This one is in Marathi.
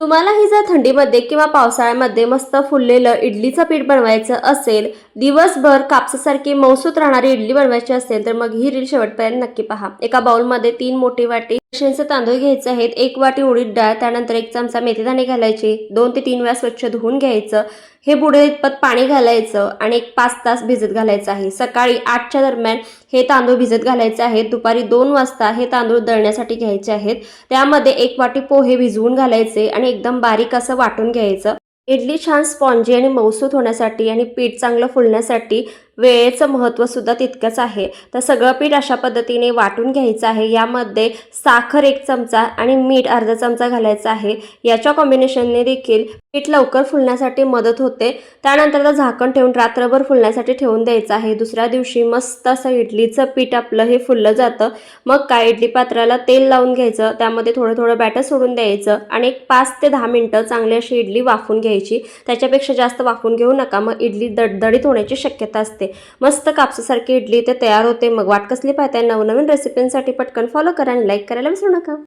तुम्हालाही जर थंडीमध्ये किंवा पावसाळ्यामध्ये मस्त फुललेलं इडलीचं पीठ बनवायचं असेल, दिवसभर कापसासारखी मऊसूत राहणारी इडली बनवायची असेल, तर मग ही रील शेवटपर्यंत नक्की पहा. एका बाउलमध्ये 3 मोठी वाटी रेशनचे तांदूळ घ्यायचे आहेत, 1 वाटी उडीद डाळ, त्यानंतर 1 चमचा मेथीदाणे घालायचे, 2 ते 3 वेळा स्वच्छ धुवून घ्यायचं. हे बुडे इतपत पाणी घालायचं आणि एक 5 तास भिजत घालायचं आहे. सकाळी 8च्या दरम्यान हे तांदूळ भिजत घालायचे आहेत. दुपारी 2 वाजता हे तांदूळ दळण्यासाठी घ्यायचे आहेत. त्यामध्ये 1 वाटी पोहे भिजवून घालायचे आणि एकदम बारीक असं वाटून घ्यायचं. इडली छान स्पॉन्जी आणि मऊसूत होण्यासाठी आणि पीठ चांगलं फुलण्यासाठी वेळेचं महत्त्व सुद्धा तितकंच आहे. तर सगळं पीठ अशा पद्धतीने वाटून घ्यायचं आहे. यामध्ये साखर 1 चमचा आणि मीठ अर्धा चमचा घालायचं आहे. याच्या कॉम्बिनेशनने देखील पीठ लवकर फुलण्यासाठी मदत होते. त्यानंतर झाकण ठेवून रात्रभर फुलण्यासाठी ठेवून द्यायचं आहे. दुसऱ्या दिवशी मस्त असं इडलीचं पीठ आपलं हे फुललं जातं. मग काय, इडली पात्राला तेल लावून घ्यायचं, त्यामध्ये थोडं थोडं बॅटर सोडून द्यायचं आणि एक 5 ते 10 मिनिटं चांगली अशी इडली वाफून घ्यायची. त्याच्यापेक्षा जास्त वाफून घेऊ नका, मग इडली दडदडीत होण्याची शक्यता असते. मस्त कापसासारखी इडली ते तयार होते. मग वाट कसली पाहताय, नवनवीन रेसिपींसाठी पटकन फॉलो करा आणि लाईक करायला विसरू नका.